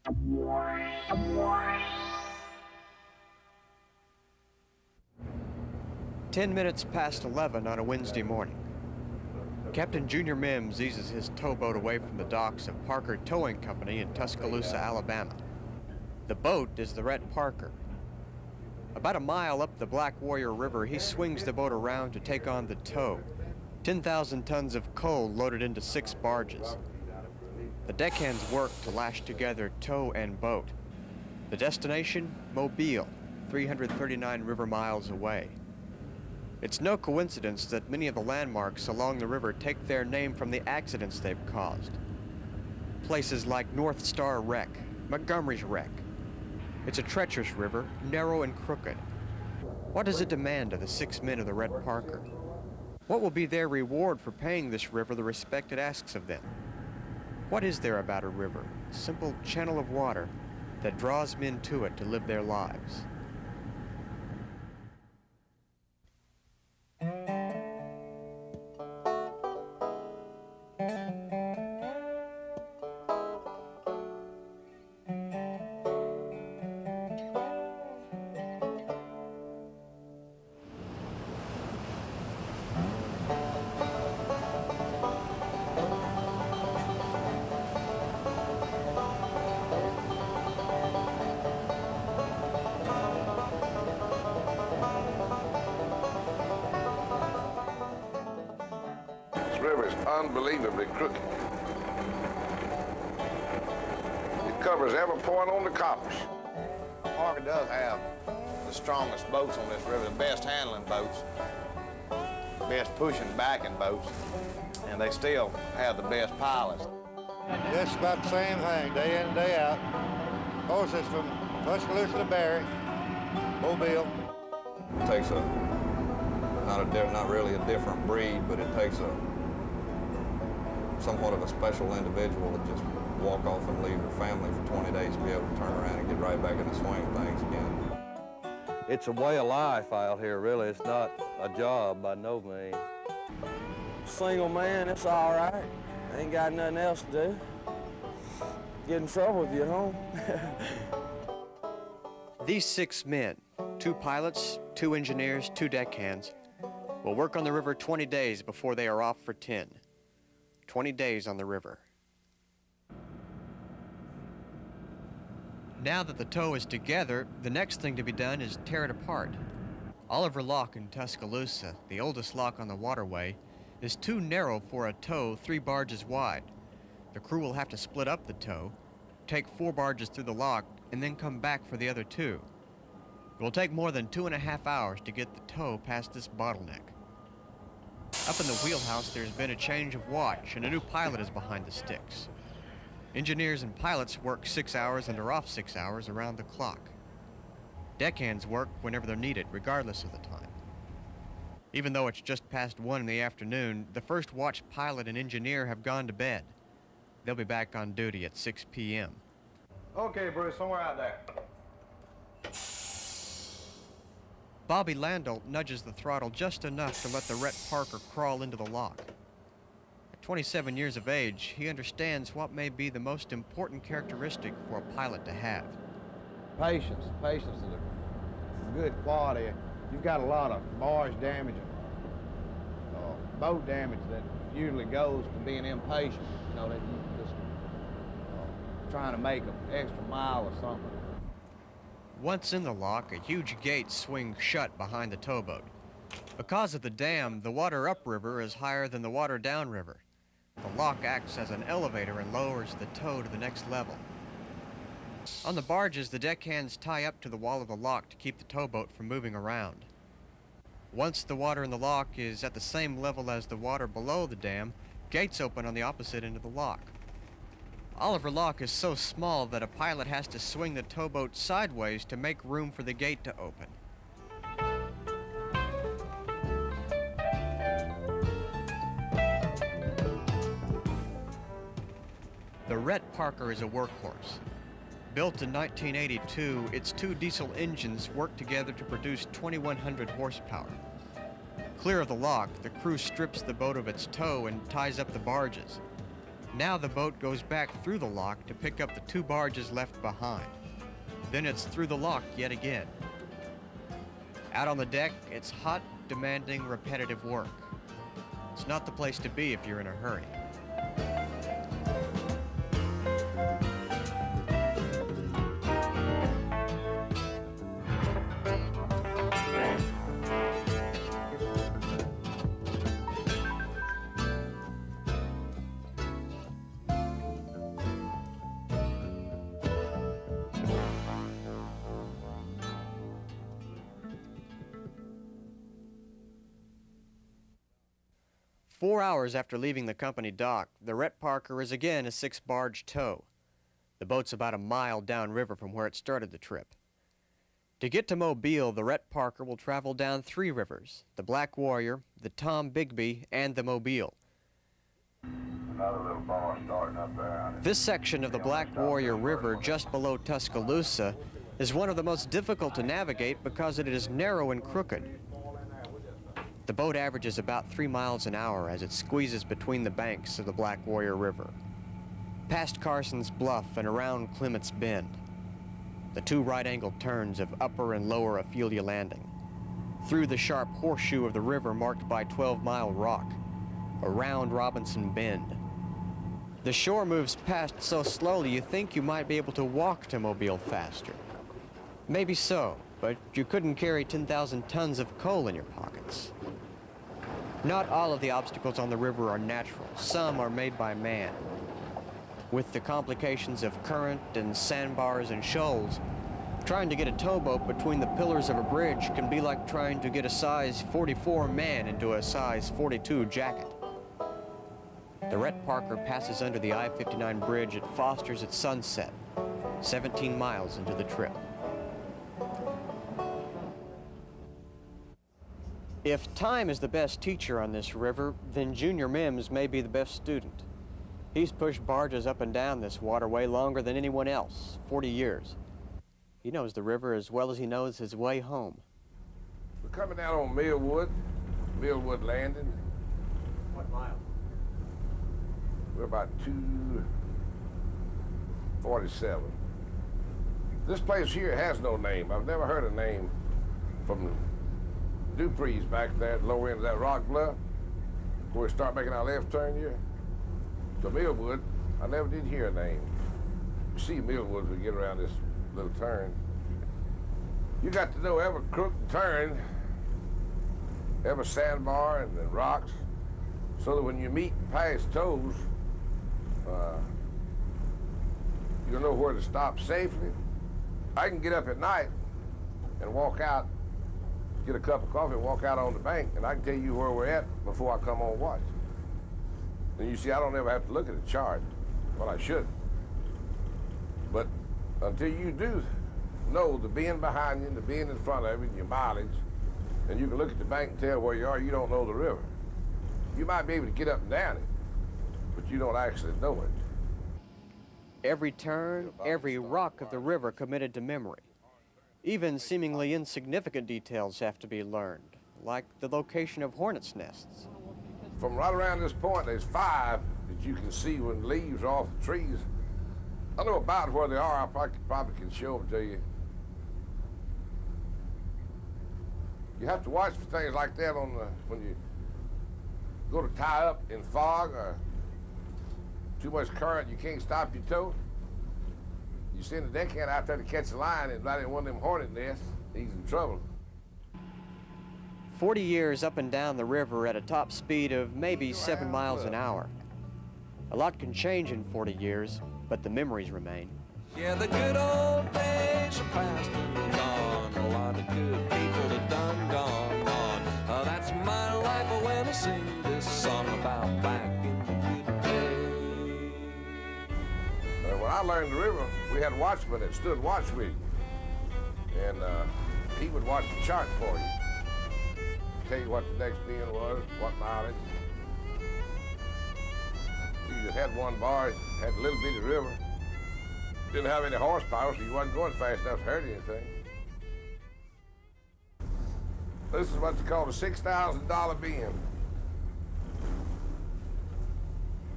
"11 on a Wednesday morning. Captain Junior Mims eases his towboat away from the docks of Parker Towing Company in Tuscaloosa, Alabama. The boat is the Rhett Parker. About a mile up the Black Warrior River, he swings the boat around to take on the tow, 10,000 tons of coal loaded into 6 barges. The deckhands work to lash together tow and boat. The destination, Mobile, 339 river miles away. It's no coincidence that many of the landmarks along the river take their name from the accidents they've caused. Places like North Star Wreck, Montgomery's Wreck. It's a treacherous river, narrow and crooked. What does it demand of the 6 men of the Rhett Parker? What will be their reward for paying this river the respect it asks of them? What is there about a river, a simple channel of water, that draws men to it to live their lives? This river is unbelievably crooked. It covers every point on the compass. Parker does have the strongest boats on this river, the best handling boats, best pushing backing boats, and they still have the best pilots. Just about the same thing, day in and day out. Of course, it's from Tuscaloosa to Barry, Mobile. It takes not really a different breed, but it takes somewhat of a special individual to just walk off and leave their family for 20 days to be able to turn around and get right back in the swing of things again. It's a way of life out here, really. It's not a job by no means. Single man, it's all right. Ain't got nothing else to do. Get in trouble if you're home. These 6 men, 2 pilots, 2 engineers, 2 deckhands, will work on the river 20 days before they are off for 10. 20 days on the river. Now that the tow is together, the next thing to be done is tear it apart. Oliver Lock in Tuscaloosa, the oldest lock on the waterway, is too narrow for a tow 3 barges wide. The crew will have to split up the tow, take 4 barges through the lock, and then come back for the other 2. It will take more than 2.5 hours to get the tow past this bottleneck. Up in the wheelhouse, there's been a change of watch, and a new pilot is behind the sticks. Engineers and pilots work 6 hours and are off 6 hours around the clock. Deckhands work whenever they're needed, regardless of the time. Even though it's just past 1 in the afternoon, the first watch pilot and engineer have gone to bed. They'll be back on duty at 6 p.m. Okay, Bruce, somewhere out there. Bobby Landau nudges the throttle just enough to let the Rhett Parker crawl into the lock. At 27 years of age, he understands what may be the most important characteristic for a pilot to have. Patience. Patience is a good quality. You've got a lot of barge damage and boat damage that usually goes to being impatient. You know, that you just trying to make an extra mile or something. Once in the lock, a huge gate swings shut behind the towboat. Because of the dam, the water upriver is higher than the water downriver. The lock acts as an elevator and lowers the tow to the next level. On the barges, the deckhands tie up to the wall of the lock to keep the towboat from moving around. Once the water in the lock is at the same level as the water below the dam, gates open on the opposite end of the lock. Oliver Lock is so small that a pilot has to swing the towboat sideways to make room for the gate to open. The Rhett Parker is a workhorse. Built in 1982, its 2 diesel engines work together to produce 2,100 horsepower. Clear of the lock, the crew strips the boat of its tow and ties up the barges. Now the boat goes back through the lock to pick up the 2 barges left behind. Then it's through the lock yet again. Out on the deck, it's hot, demanding, repetitive work. It's not the place to be if you're in a hurry. 4 hours after leaving the company dock, the Rhett Parker is again a 6-barge tow. The boat's about a mile downriver from where it started the trip. To get to Mobile, the Rhett Parker will travel down 3 rivers, the Black Warrior, the Tombigbee, and the Mobile. Another little bar starting up there. This section of the Black Warrior River just below Tuscaloosa is one of the most difficult to navigate because it is narrow and crooked. The boat averages about 3 miles an hour as it squeezes between the banks of the Black Warrior River. Past Carson's Bluff and around Clement's Bend. The 2 right-angled turns of Upper and Lower Ophelia Landing. Through the sharp horseshoe of the river marked by 12-Mile Rock. Around Robinson Bend. The shore moves past so slowly you think you might be able to walk to Mobile faster. Maybe so, but you couldn't carry 10,000 tons of coal in your pockets. Not all of the obstacles on the river are natural. Some are made by man. With the complications of current and sandbars and shoals, trying to get a towboat between the pillars of a bridge can be like trying to get a size 44 man into a size 42 jacket. The Rhett Parker passes under the I-59 bridge at Foster's at sunset, 17 miles into the trip. If time is the best teacher on this river, then Junior Mims may be the best student. He's pushed barges up and down this waterway longer than anyone else, 40 years. He knows the river as well as he knows his way home. We're coming down on Millwood Landing. What mile? We're about 247. This place here has no name. I've never heard a name from Dupree's back there at the lower end of that rock bluff, where we start making our left turn here. To Millwood, I never did hear a name. You see Millwood as we get around this little turn. You got to know every crook and turn, every sandbar and the rocks, so that when you meet and pass tows, you'll know where to stop safely. I can get up at night and walk out, get a cup of coffee and walk out on the bank, and I can tell you where we're at before I come on watch. And you see, I don't ever have to look at a chart. Well, I should. But until you do know the bend behind you and the bend in front of you and your mileage, and you can look at the bank and tell where you are, you don't know the river. You might be able to get up and down it, but you don't actually know it. Every turn, every rock of the river committed to memory. Even seemingly insignificant details have to be learned, like the location of hornets' nests. From right around this point, there's 5 that you can see when the leaves are off the trees. I know about where they are. I probably can show them to you. You have to watch for things like that when you go to tie up in fog or too much current, you can't stop your tow. You send a deckhand out there to catch a line and right in one of them hornet nests, he's in trouble. 40 years up and down the river at a top speed of maybe 7 miles an hour. A lot can change in 40 years, but the memories remain. Yeah, the good old days are past and gone. A lot of good people have done gone on. That's my life when I sing this song about back in the good days. When I learned the river, we had a watchman that stood watch with you. And he would watch the chart for you. Tell you what the next bend was, what mileage. You just had one barge, had a little bitty river. Didn't have any horsepower, so you wasn't going fast enough to hurt anything. This is what's called a $6,000 bend.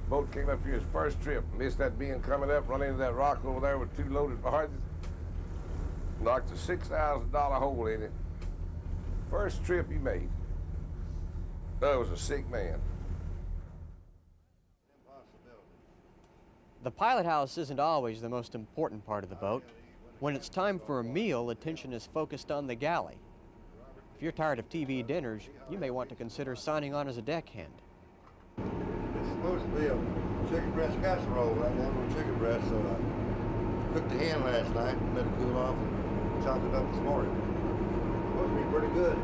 Boat came up here his first trip, missed that beam coming up, run into that rock over there with 2 loaded barges, knocked a $6,000 hole in it. First trip he made. That was a sick man. The pilot house isn't always the most important part of the boat. When it's time for a meal, attention is focused on the galley. If you're tired of TV dinners, you may want to consider signing on as a deckhand. It's supposed to be a chicken breast casserole right now, with chicken breast, so I cooked the hen last night, let it cool off, and chopped it up this morning. It's supposed to be pretty good.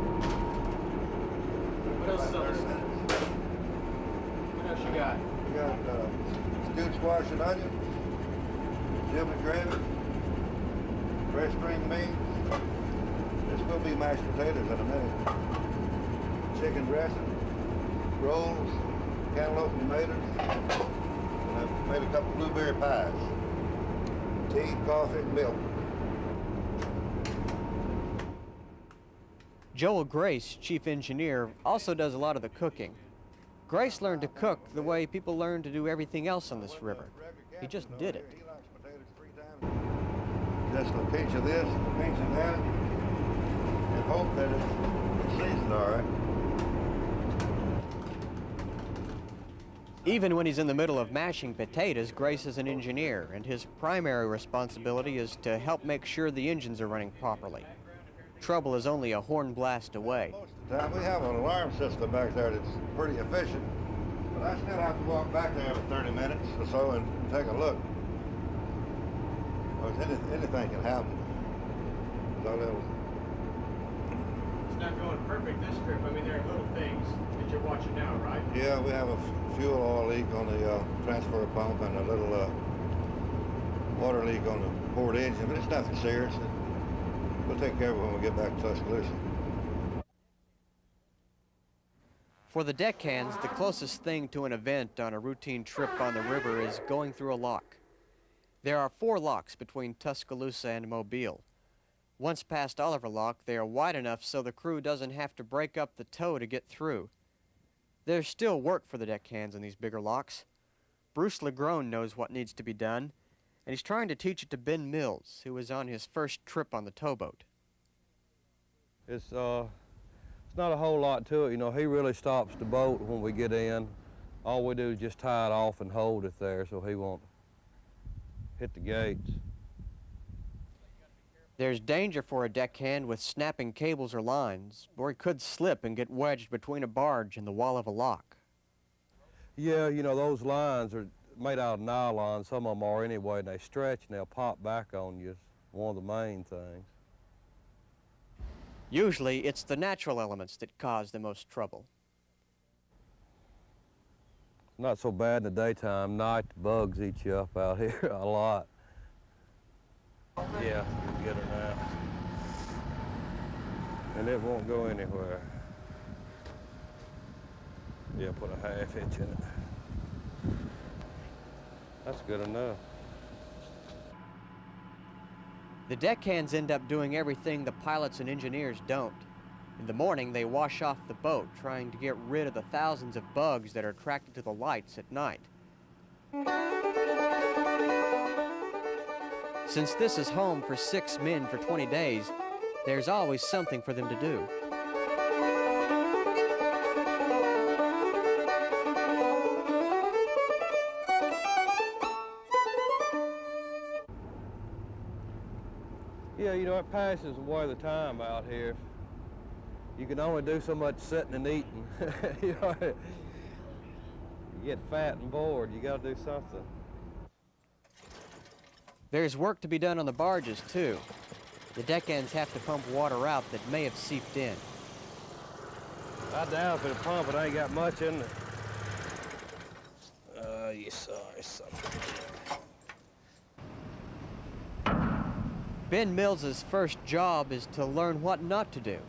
What else you got? We got stewed squash and onion, giblet gravy, fresh string beans. This will be mashed potatoes in a minute. Chicken dressing, rolls, cantaloupe and tomatoes, and I've made a couple blueberry pies. Tea, coffee, and milk. Joel Grace, chief engineer, also does a lot of the cooking. Grace learned to cook the way people learn to do everything else on this river. He just did it. He likes potatoes 3 times. Just a pinch of this, a pinch of that, and hope that it's seasoned all right. Even when he's in the middle of mashing potatoes, Grace is an engineer, and his primary responsibility is to help make sure the engines are running properly. Trouble is only a horn blast away. Most of the time, we have an alarm system back there that's pretty efficient, but I still have to walk back there every 30 minutes or so and take a look. Because anything can happen. So It's not going perfect this trip. I mean, there are little things that you're watching now, right? yeah, we have a fuel oil leak on the transfer pump and a little water leak on the port engine, but it's nothing serious. We'll take care of it when we get back to Tuscaloosa. For the deckhands, the closest thing to an event on a routine trip on the river is going through a lock. There are 4 locks between Tuscaloosa and Mobile. Once past Oliver Lock, they are wide enough so the crew doesn't have to break up the tow to get through. There's still work for the deckhands in these bigger locks. Bruce Legrone knows what needs to be done, and he's trying to teach it to Ben Mills, who is on his first trip on the towboat. It's not a whole lot to it. You know, he really stops the boat when we get in. All we do is just tie it off and hold it there so he won't hit the gates. There's danger for a deckhand with snapping cables or lines, or he could slip and get wedged between a barge and the wall of a lock. Yeah, you know, those lines are made out of nylon. Some of them are anyway, and they stretch and they'll pop back on you. It's one of the main things. Usually, it's the natural elements that cause the most trouble. Not so bad in the daytime. Night, the bugs eat you up out here a lot. Yeah, you get her now. And it won't go anywhere. Yeah, put a 1/2 inch in it. That's good enough. The deckhands end up doing everything the pilots and engineers don't. In the morning, they wash off the boat, trying to get rid of the thousands of bugs that are attracted to the lights at night. Since this is home for 6 men for 20 days, there's always something for them to do. Yeah, you know, it passes away the time out here. You can only do so much sitting and eating. You know, you get fat and bored, you gotta do something. There's work to be done on the barges, too. The deckhands have to pump water out that may have seeped in. I doubt if it'll pump, it ain't got much in it. You sorry, something. Ben Mills's first job is to learn what not to do.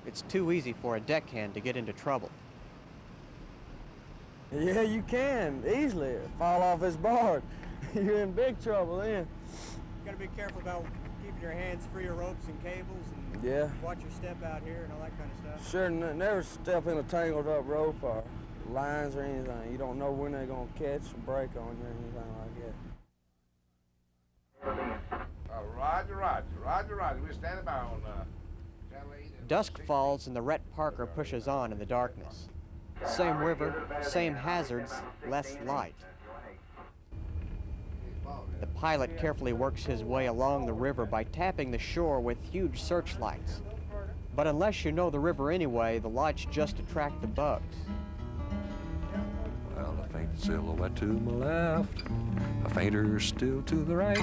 It's too easy for a deckhand to get into trouble. Yeah, you can easily fall off his board. You're in big trouble then. You gotta be careful about keeping your hands free of ropes and cables and Yeah. watch your step out here and all that kind of stuff. Sure, never step in a tangled up rope or lines or anything. You don't know when they're gonna catch or break on you or anything like that. Roger, Roger, Roger, Roger. We're standing by on channel 8. Dusk falls and the Rhett Parker pushes on in the darkness. Same river, same hazards, less light. The pilot carefully works his way along the river by tapping the shore with huge searchlights. But unless you know the river anyway, the lights just attract the bugs. Well, a faint silhouette to my left, a fainter still to the right,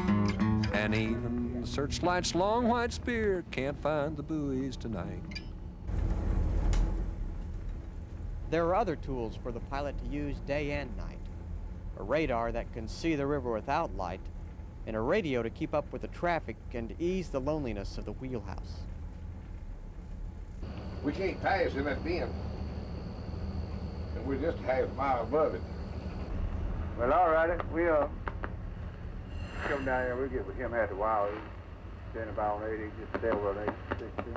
and even the searchlight's long white spear can't find the buoys tonight. There are other tools for the pilot to use day and night. A radar that can see the river without light, and a radio to keep up with the traffic and ease the loneliness of the wheelhouse. We can't pass him at bend, and we're just a half mile above it. Well, all righty. We'll come down here. We'll get with him after a while. He's standing by on 80, just stay over on 816.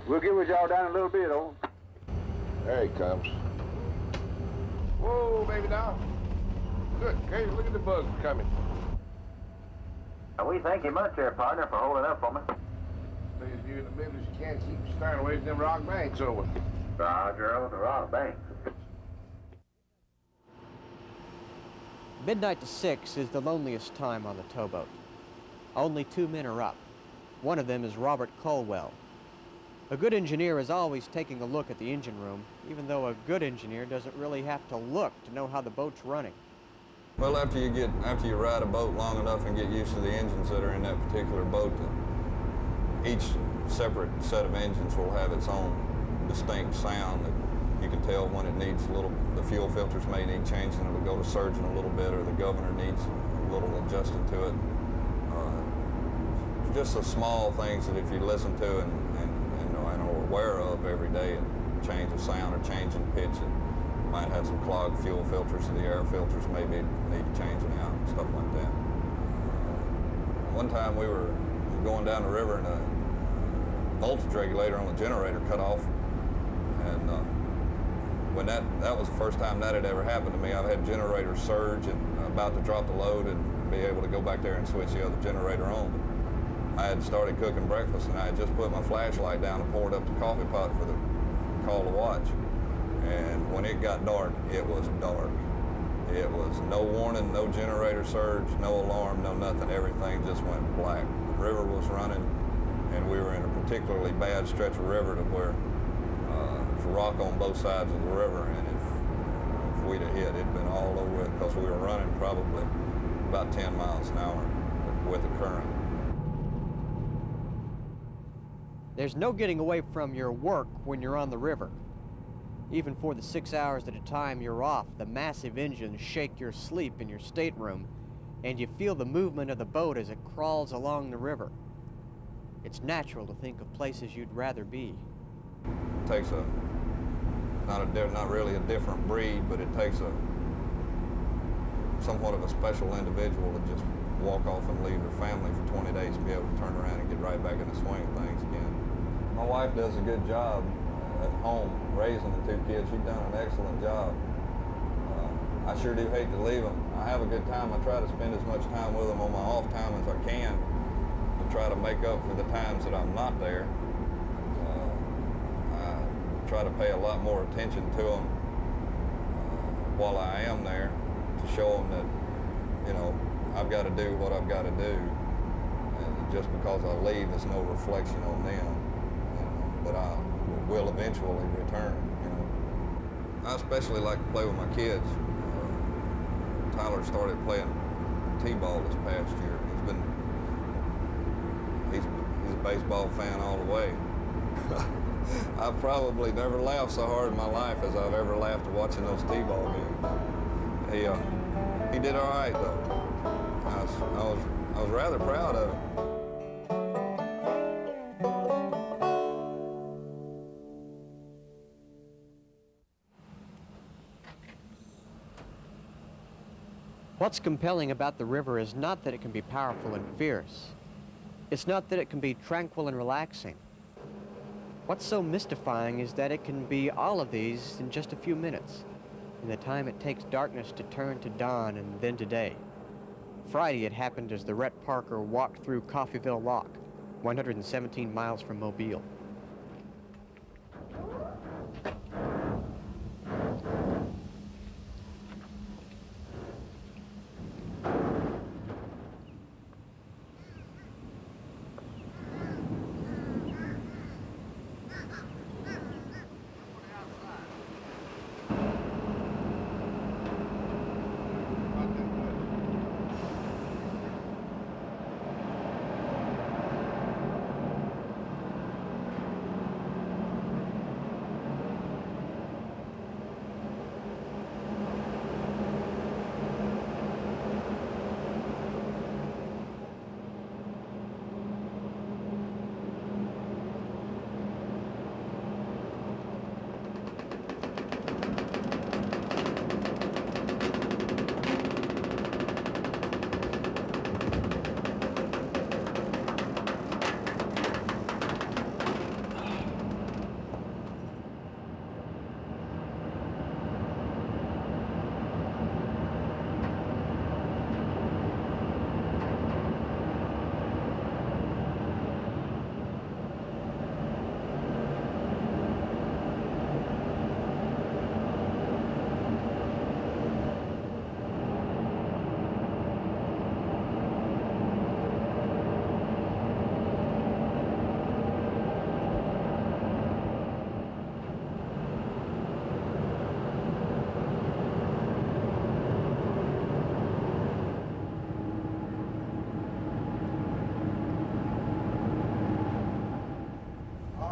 We'll get with y'all down in a little bit, old. There he comes. Whoa, baby doll. Good. Hey, look at the bugs coming. We thank you much there, partner, for holding up for me. Stay as near in the middle as you can. Keep staring away from them rock banks over. Roger, over the rock bank. Midnight to 6 is the loneliest time on the towboat. Only 2 men are up. One of them is Robert Colwell. A good engineer is always taking a look at the engine room, even though a good engineer doesn't really have to look to know how the boat's running. Well, after you ride a boat long enough and get used to the engines that are in that particular boat, each separate set of engines will have its own distinct sound that you can tell when it needs the fuel filters may need changing, it'll go to surging a little bit, or the governor needs a little adjusted to it. Just the small things that if you listen to and are aware of every day, and change the sound or changing pitch, it might have some clogged fuel filters, so the air filters maybe need changing out and stuff like that. One time we were going down the river and a voltage regulator on the generator cut off, and when that was the first time that had ever happened to me. I've had generators surge and about to drop the load and be able to go back there and switch the other generator on. I had started cooking breakfast, and I had just put my flashlight down and poured up the coffee pot for the call to watch. And when it got dark, it was dark. It was no warning, no generator surge, no alarm, no nothing. Everything just went black. The river was running, and we were in a particularly bad stretch of river to where there's rock on both sides of the river, and if we'd have hit, it'd been all over it, because we were running probably about 10 miles an hour with the current. There's no getting away from your work when you're on the river. Even for the 6 hours at a time you're off, the massive engines shake your sleep in your stateroom, and you feel the movement of the boat as it crawls along the river. It's natural to think of places you'd rather be. It takes not really a different breed, but it takes somewhat of a special individual to just walk off and leave their family for 20 days and be able to turn around and get right back in the swing of things again. My wife does a good job at home raising the 2 kids. She's done an excellent job. I sure do hate to leave them. I have a good time. I try to spend as much time with them on my off time as I can to try to make up for the times that I'm not there. I try to pay a lot more attention to them while I am there, to show them that, I've got to do what I've got to do. And just because I leave, it's no reflection on them. That I will eventually return. I especially like to play with my kids. Tyler started playing t-ball this past year. He's a baseball fan all the way. I've probably never laughed so hard in my life as I've ever laughed watching those t-ball games. He did all right though. I was rather proud of him. What's compelling about the river is not that it can be powerful and fierce. It's not that it can be tranquil and relaxing. What's so mystifying is that it can be all of these in just a few minutes, in the time it takes darkness to turn to dawn and then to day. Friday it happened as the Rhett Parker walked through Coffeyville Lock, 117 miles from Mobile.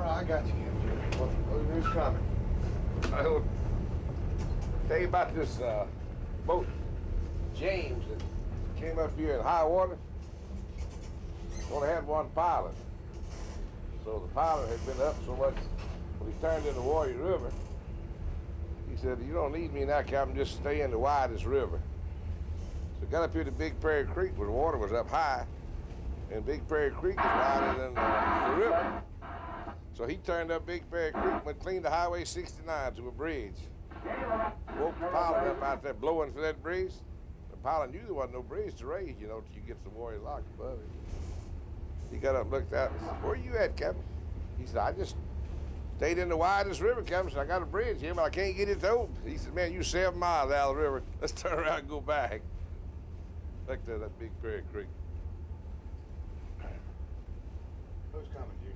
I got you, Who's coming? I'll tell you about this boat, James, that came up here in high water. Only had one pilot. So the pilot had been up so much when he turned into Warrior River. He said, "You don't need me now, Captain, just stay in the widest river." So got up here to Big Prairie Creek where the water was up high, and Big Prairie Creek is wider than the river. So he turned up Big Prairie Creek, went clean to Highway 69 to a bridge. Woke the pilot up out there blowing for that bridge. The pilot knew there wasn't no bridge to raise, you know, till you get the Warrior Lock above it. He got up and looked out and said, "Where you at, Captain?" He said, "I just stayed in the widest river, Captain. So I got a bridge here, but I can't get it open." He said, "Man, you 7 miles out of the river. Let's turn around and go back." Looked at that Big Prairie Creek. Who's coming, Junior?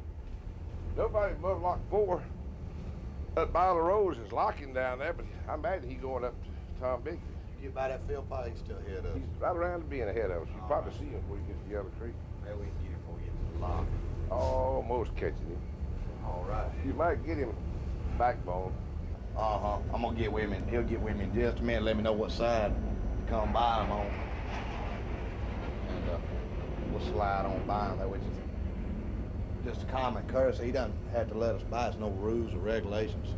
Nobody above Lock 4. That Bottle of Rose is locking down there, but I imagine he's going up to Tombigbee. You get by that field pipe, he's still ahead of us. He's right around to being ahead of us. You probably see him before you get to Yellow Creek. Maybe we can get him before we get to the lock. Almost catching him. All right. You might get him backbone. Uh-huh. I'm gonna get with him. He'll get with me in just a minute. Let me know what side to come by him on. And we'll slide on by him, which is just a common courtesy. He doesn't have to let us by. There's no rules or regulations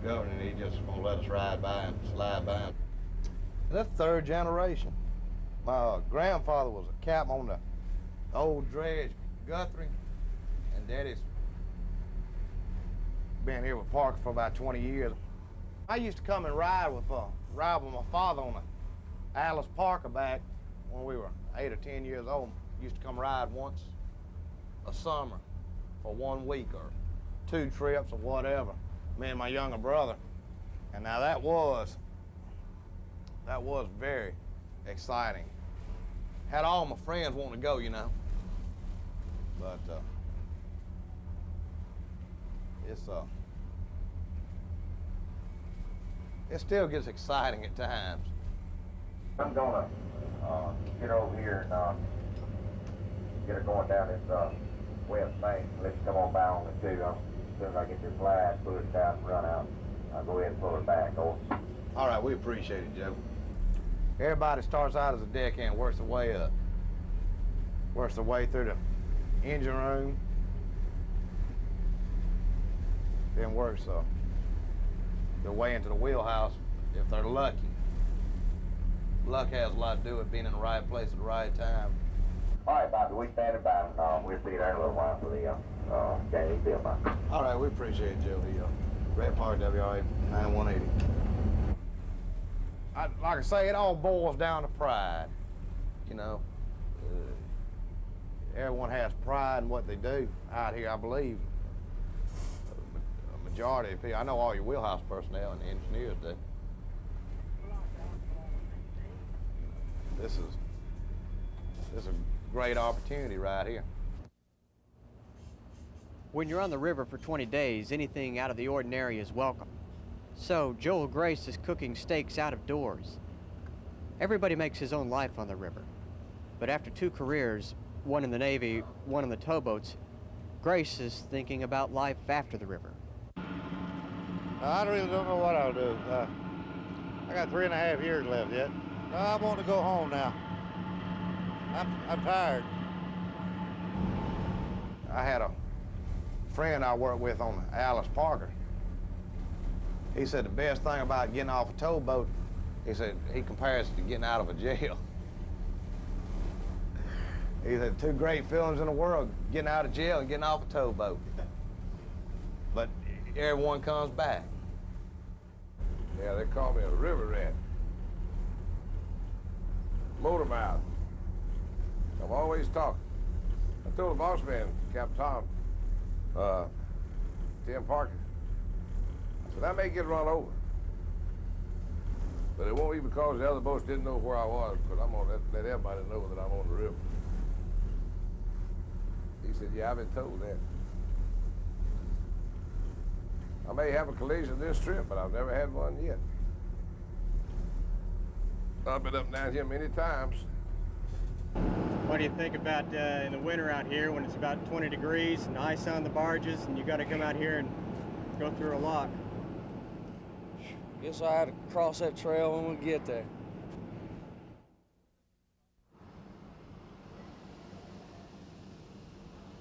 governing. He just gonna let us ride by him, slide by him. That's third generation. My grandfather was a captain on the old dredge Guthrie, and Daddy's been here with Parker for about 20 years. I used to come and ride with my father on the Alice Parker back when we were 8 or 10 years old. Used to come ride once a summer for 1 week or 2 trips or whatever, me and my younger brother. And now that was very exciting. Had all my friends wanting to go, you know. But it still gets exciting at times. I'm gonna get over here and get her going down this west bank. Let you come on by on the two. As soon as I get this flag, pull it down and run out. I'll go ahead and pull it back. Over. All right, we appreciate it, Joe. Everybody starts out as a deckhand, works their way up. Works their way through the engine room. Then works their way into the wheelhouse if they're lucky. Luck has a lot to do with being in the right place at the right time. All right, Bobby, we standing by, and we'll see you there in a little while for the Chinese bill, Bobby. All right, we appreciate it, Joe. The Red Park WRA 9180. Like I say, it all boils down to pride. You know, everyone has pride in what they do out here, I believe. A majority of people, I know all your wheelhouse personnel and the engineers do. This is a great opportunity right here. When you're on the river for 20 days, anything out of the ordinary is welcome. So Joel Grace is cooking steaks out of doors. Everybody makes his own life on the river. But after 2 careers, one in the Navy, one in the towboats, Grace is thinking about life after the river. I really don't know what I'll do. I got 3.5 years left yet. I want to go home now. I'm tired. I had a friend I worked with on Alice Parker. He said the best thing about getting off a towboat, he said he compares it to getting out of a jail. He said 2 great feelings in the world, getting out of jail and getting off a towboat. But everyone comes back. Yeah, they call me a river rat. Motor mouth. I'm always talking. I told the boss man, Captain Tom, Tim Parker, I said, I may get run over. But it won't be because the other boats didn't know where I was, because I'm gonna let everybody know that I'm on the river. He said, yeah, I've been told that. I may have a collision this trip, but I've never had one yet. I've been up and down here many times. What do you think about in the winter out here when it's about 20 degrees and ice on the barges and you got to come out here and go through a lock? Guess I had to cross that trail when we get there.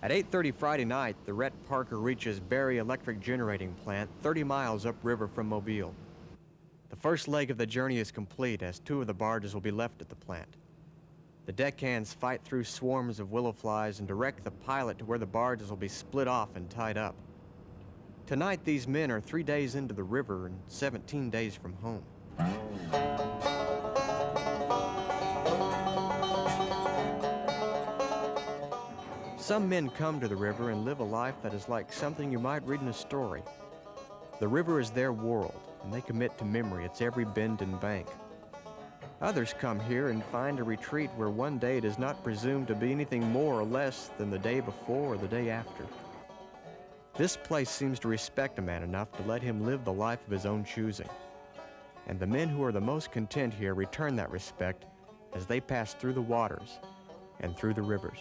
At 8:30 Friday night, the Rhett Parker reaches Berry Electric Generating Plant 30 miles upriver from Mobile. The first leg of the journey is complete as 2 of the barges will be left at the plant. The deckhands fight through swarms of willow flies and direct the pilot to where the barges will be split off and tied up. Tonight, these men are 3 days into the river and 17 days from home. Some men come to the river and live a life that is like something you might read in a story. The river is their world, and they commit to memory its every bend and bank. Others come here and find a retreat where one day does not presume to be anything more or less than the day before or the day after. This place seems to respect a man enough to let him live the life of his own choosing. And the men who are the most content here return that respect as they pass through the waters and through the rivers.